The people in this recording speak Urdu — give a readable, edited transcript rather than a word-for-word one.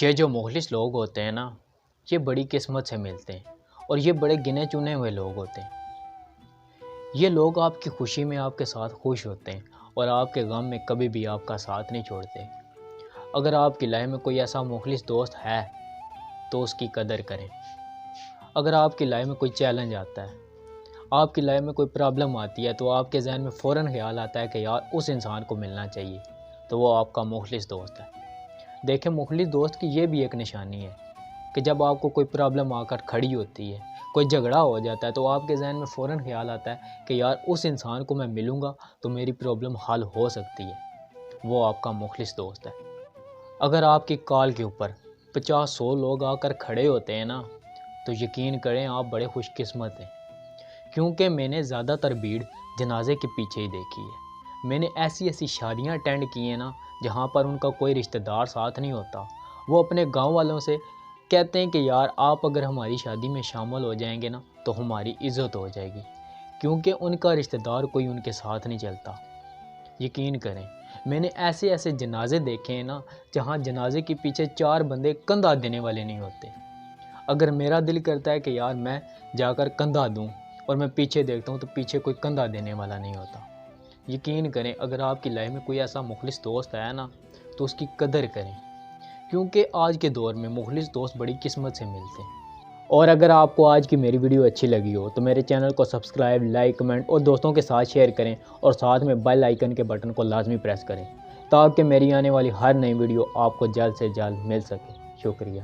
یہ جو مخلص لوگ ہوتے ہیں نا، یہ بڑی قسمت سے ملتے ہیں اور یہ بڑے گنے چنے ہوئے لوگ ہوتے ہیں۔ یہ لوگ آپ کی خوشی میں آپ کے ساتھ خوش ہوتے ہیں اور آپ کے غم میں کبھی بھی آپ کا ساتھ نہیں چھوڑتے۔ اگر آپ کی لائف میں کوئی ایسا مخلص دوست ہے تو اس کی قدر کریں۔ اگر آپ کی لائف میں کوئی چیلنج آتا ہے، آپ کی لائف میں کوئی پرابلم آتی ہے، تو آپ کے ذہن میں فوراً خیال آتا ہے کہ یار اس انسان کو ملنا چاہیے، تو وہ آپ کا مخلص دوست ہے۔ دیکھیں، مخلص دوست کی یہ بھی ایک نشانی ہے کہ جب آپ کو کوئی پرابلم آ کر کھڑی ہوتی ہے، کوئی جھگڑا ہو جاتا ہے، تو آپ کے ذہن میں فوراً خیال آتا ہے کہ یار اس انسان کو میں ملوں گا تو میری پرابلم حل ہو سکتی ہے۔ وہ آپ کا مخلص دوست ہے۔ اگر آپ کی کال کے اوپر 50-100 لوگ آ کر کھڑے ہوتے ہیں نا، تو یقین کریں آپ بڑے خوش قسمت ہیں، کیونکہ میں نے زیادہ تر بھیڑ جنازے کے پیچھے ہی دیکھی ہے۔ میں نے ایسی شادیاں اٹینڈ کی ہیں نا جہاں پر ان کا کوئی رشتہ دار ساتھ نہیں ہوتا۔ وہ اپنے گاؤں والوں سے کہتے ہیں کہ یار آپ اگر ہماری شادی میں شامل ہو جائیں گے نا تو ہماری عزت ہو جائے گی، کیونکہ ان کا رشتہ دار کوئی ان کے ساتھ نہیں چلتا۔ یقین کریں، میں نے ایسے جنازے دیکھے ہیں نا جہاں جنازے کے پیچھے 4 بندے کندھا دینے والے نہیں ہوتے۔ اگر میرا دل کرتا ہے کہ یار میں جا کر کندھا دوں اور میں پیچھے دیکھتا ہوں تو پیچھے کوئی کندھا دینے والا نہیں ہوتا۔ یقین کریں، اگر آپ کی لائف میں کوئی ایسا مخلص دوست ہے نا تو اس کی قدر کریں، کیونکہ آج کے دور میں مخلص دوست بڑی قسمت سے ملتے ہیں۔ اور اگر آپ کو آج کی میری ویڈیو اچھی لگی ہو تو میرے چینل کو سبسکرائب، لائک، کمنٹ اور دوستوں کے ساتھ شیئر کریں، اور ساتھ میں بیل آئیکن کے بٹن کو لازمی پریس کریں تاکہ میری آنے والی ہر نئی ویڈیو آپ کو جلد سے جلد مل سکے۔ شکریہ۔